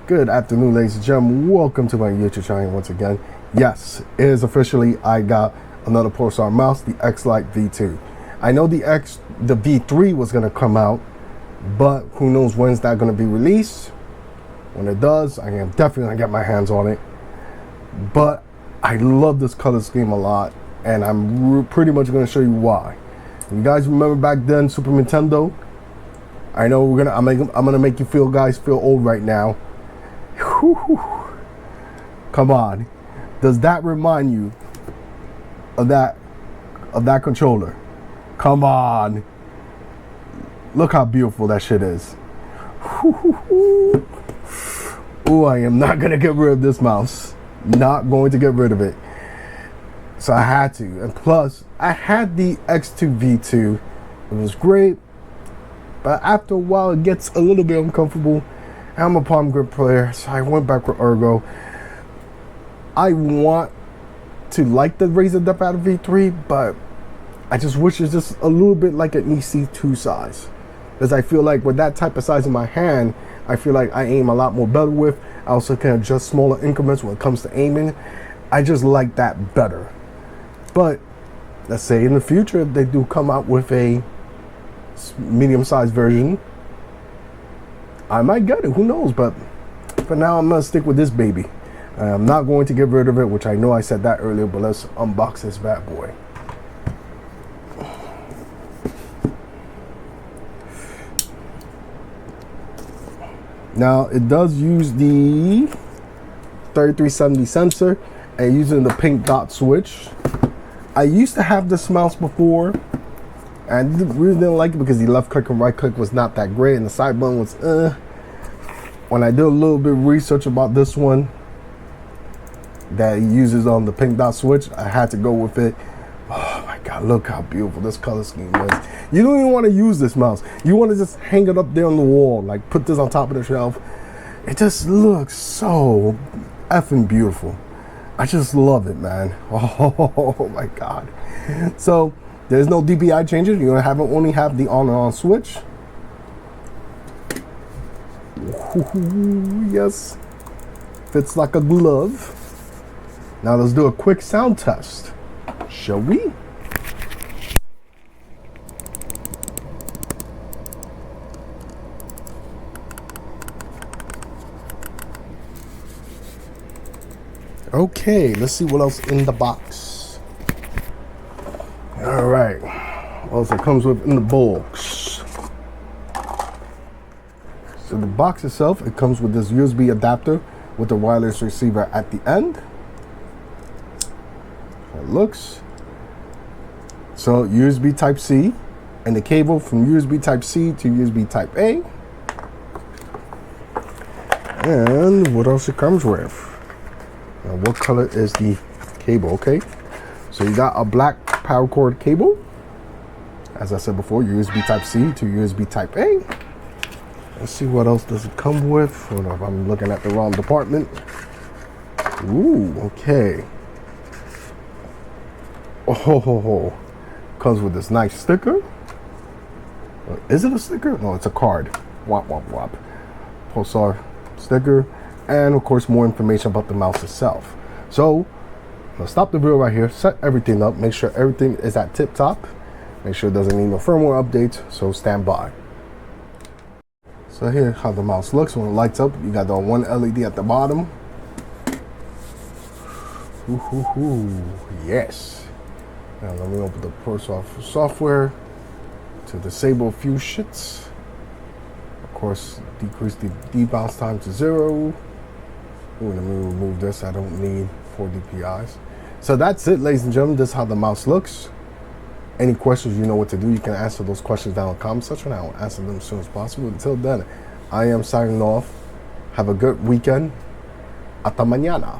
Good afternoon, ladies and gentlemen. Welcome to my YouTube channel once again. Yes, it is officially, I got another Peripherals mouse, the Xlite V2. I know the V3 was going to come out, but who knows when's that going to be released. When it does, I am definitely going to get my hands on it. But I love this color scheme a lot, and I'm pretty much going to show you why. You guys remember back then, Super Nintendo? I know I'm gonna make you guys feel old right now. Whew. Come on, does that remind you of that controller? Come on, look how beautiful that shit is. Oh, I am not gonna get rid of this mouse. Not going to get rid of it. So I had to, and plus I had the X2 V2. It was great, but after a while it gets a little bit uncomfortable. I'm a palm grip player, so I went back with Ergo. I want to like the razor depth out of V3, but I just wish it's just a little bit like an EC2 size, because I feel like with that type of size in my hand, I feel like I aim a lot more better with. I also can adjust smaller increments when it comes to aiming. I just like that better. But let's say in the future, if they do come out with a medium-sized version, I might get it, who knows. But for now, I'm gonna stick with this baby. I'm not going to get rid of it, which I know I said that earlier, but let's unbox this bad boy. Now, it does use the 3370 sensor and using the pink dot switch. I used to have this mouse before, and I really didn't like it because the left click and right click was not that great, and the side button was When I did a little bit of research about this one that uses on the pink dot switch, I had to go with it. Oh my God, look how beautiful this color scheme is. You don't even want to use this mouse. You want to just hang it up there on the wall, like put this on top of the shelf. It just looks so effing beautiful. I just love it, man. Oh my God. So there's no DPI changes. You're gonna only have the on and on switch. Ooh, yes, fits like a glove. Now let's do a quick sound test, shall we? Okay, let's see what else in the box. All right, what else it comes with in the box? So the box itself, it comes with this USB adapter with the wireless receiver at the end. How it looks. So USB Type C and the cable from USB Type C to USB Type A. And what else it comes with? Now, what color is the cable? Okay, so you got a black power cord cable. As I said before, USB Type C to USB Type A. Let's see what else does it come with. Hold on, if I'm looking at the wrong department. Ooh, okay. Oh, comes with this nice sticker. Is it a sticker? No, it's a card. Wop, wop, wop. Pulsar sticker. And of course, more information about the mouse itself. So, I'm gonna stop the video right here, set everything up, make sure everything is at tip top. Make sure it doesn't need no firmware updates, so stand by. So here's how the mouse looks when it lights up. You got the one LED at the bottom. Ooh, yes. Now let me open the Peripherals software to disable a few shits. Of course, decrease the debounce time to 0. Ooh, let me remove this. I don't need 4 DPIs. So that's it, ladies and gentlemen. This is how the mouse looks. Any questions, you know what to do. You can answer those questions down in the comment section. I will answer them as soon as possible. Until then, I am signing off. Have a good weekend. Hasta mañana.